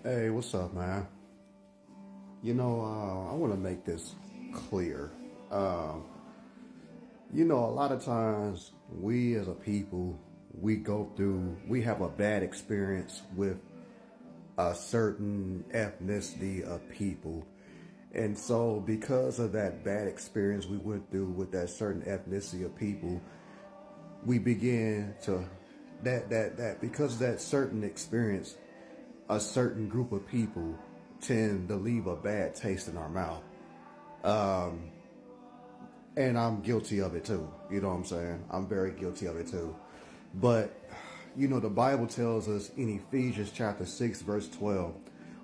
Hey, what's up, man? I want to make this clear. Um, a lot of times we as a people, we have a bad experience with a certain ethnicity of people. And so, because of that bad experience we went through with that certain ethnicity of people, we begin to, because of that certain experience, a certain group of people tend to leave a bad taste in our mouth. And I'm guilty of it too. You know what I'm saying? I'm very guilty of it too. But, the Bible tells us in Ephesians chapter 6, verse 12,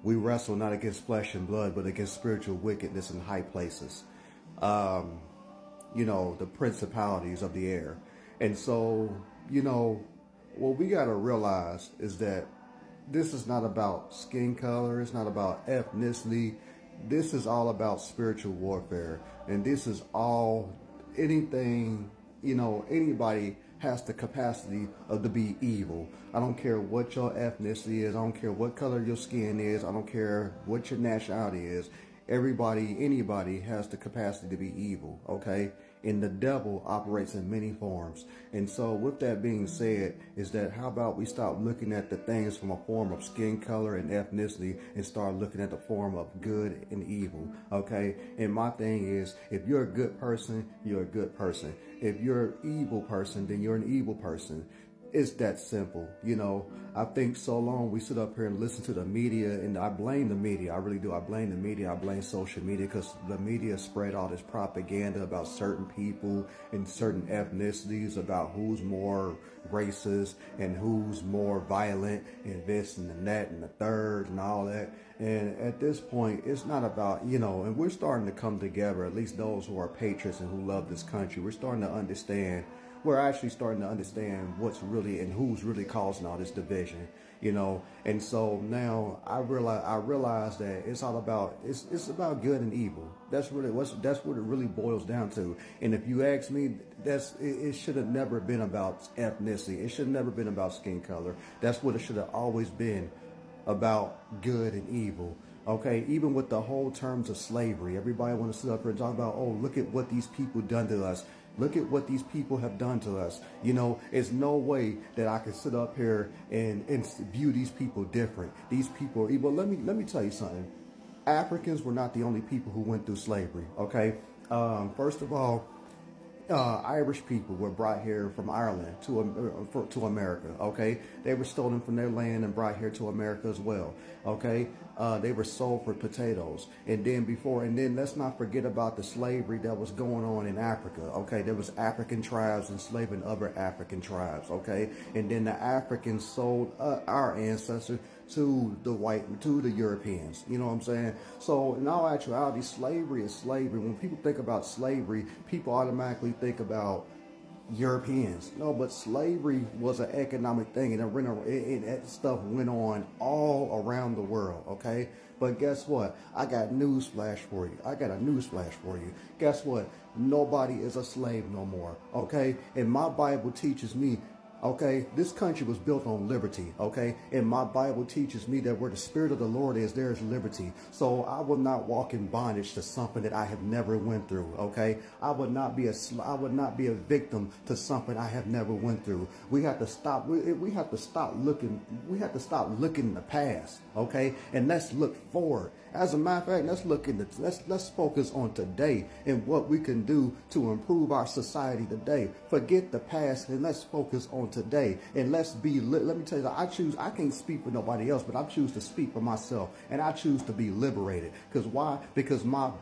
we wrestle not against flesh and blood, but against spiritual wickedness in high places. The principalities of the air. And so, what we got to realize is that this is not about skin color, it's not about ethnicity. This is all about spiritual warfare. And this is all anything, anybody has the capacity of to be evil. I don't care what your ethnicity is, I don't care what color your skin is, I don't care what your nationality is. Anybody has the capacity to be evil, okay? And the devil operates in many forms. And so with that being said, is that how about we stop looking at the things from a form of skin color and ethnicity and start looking at the form of good and evil, okay? And my thing is, if you're a good person, you're a good person. If you're an evil person, then you're an evil person. It's that simple. I think so long we sit up here and listen to the media, and I blame the media. I really do. I blame the media. I blame social media because the media spread all this propaganda about certain people and certain ethnicities, about who's more racist and who's more violent and this and that and the third and all that. And at this point, it's not about, and we're starting to come together, at least those who are patriots and who love this country. We're actually starting to understand what's really and who's really causing all this division, And so now I realize that it's all about it's about good and evil. That's what it really boils down to. And if you ask me, it should have never been about ethnicity. It should have never been about skin color. That's what it should have always been, about good and evil. Okay, even with the whole terms of slavery, everybody want to sit up here and talk about, oh, look at what these people done to us. Look at what these people have done to us. It's no way that I can sit up here and view these people different. These people are evil. Let me tell you something. Africans were not the only people who went through slavery. Okay, first of all, Irish people were brought here from Ireland to America. Okay, they were stolen from their land and brought here to America as well. Okay, they were sold for potatoes, and then let's not forget about the slavery that was going on in Africa. Okay, there was African tribes enslaving other African tribes. Okay, and then the Africans sold our ancestors to the Europeans. You know what I'm saying? So in all actuality, slavery is slavery. When people think about slavery, people automatically think about Europeans. No, but slavery was an economic thing, and that stuff went on all around the world. Okay, but guess what? I got news flash for you. Guess what? Nobody is a slave no more. Okay, and my Bible teaches me. Okay, this country was built on liberty. Okay, and my Bible teaches me that where the Spirit of the Lord is, there is liberty. So I will not walk in bondage to something that I have never went through. Okay, I would not be a victim to something I have never went through. We have to stop. We have to stop looking. We have to stop looking in the past. Okay, and let's look forward. As a matter of fact, let's focus on today and what we can do to improve our society today. Forget the past and let's focus on today. And let me tell you, I can't speak for nobody else, but I choose to speak for myself, and I choose to be liberated. Because why? Because my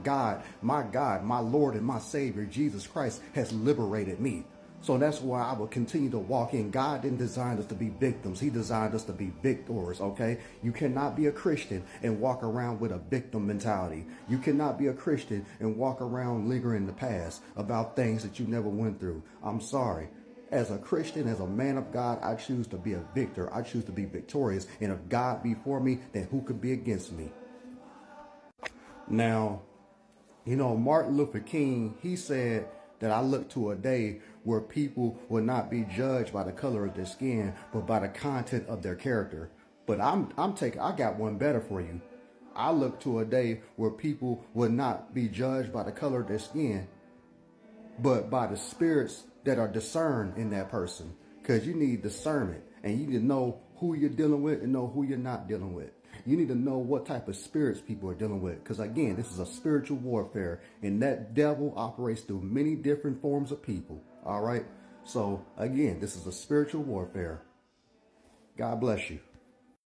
God, my Lord and my Savior, Jesus Christ, has liberated me. So that's why I will continue to walk in. God didn't design us to be victims. He designed us to be victors, okay? You cannot be a Christian and walk around with a victim mentality. You cannot be a Christian and walk around lingering in the past about things that you never went through. I'm sorry. As a Christian, as a man of God, I choose to be a victor. I choose to be victorious. And if God be for me, then who could be against me? Now, Martin Luther King, he said that I look to a day where people will not be judged by the color of their skin, but by the content of their character. But I got one better for you. I look to a day where people would not be judged by the color of their skin, but by the spirits that are discerned in that person. Because you need discernment, and you need to know who you're dealing with and know who you're not dealing with. You need to know what type of spirits people are dealing with. Because again, this is a spiritual warfare, and that devil operates through many different forms of people. All right. So again, this is a spiritual warfare. God bless you.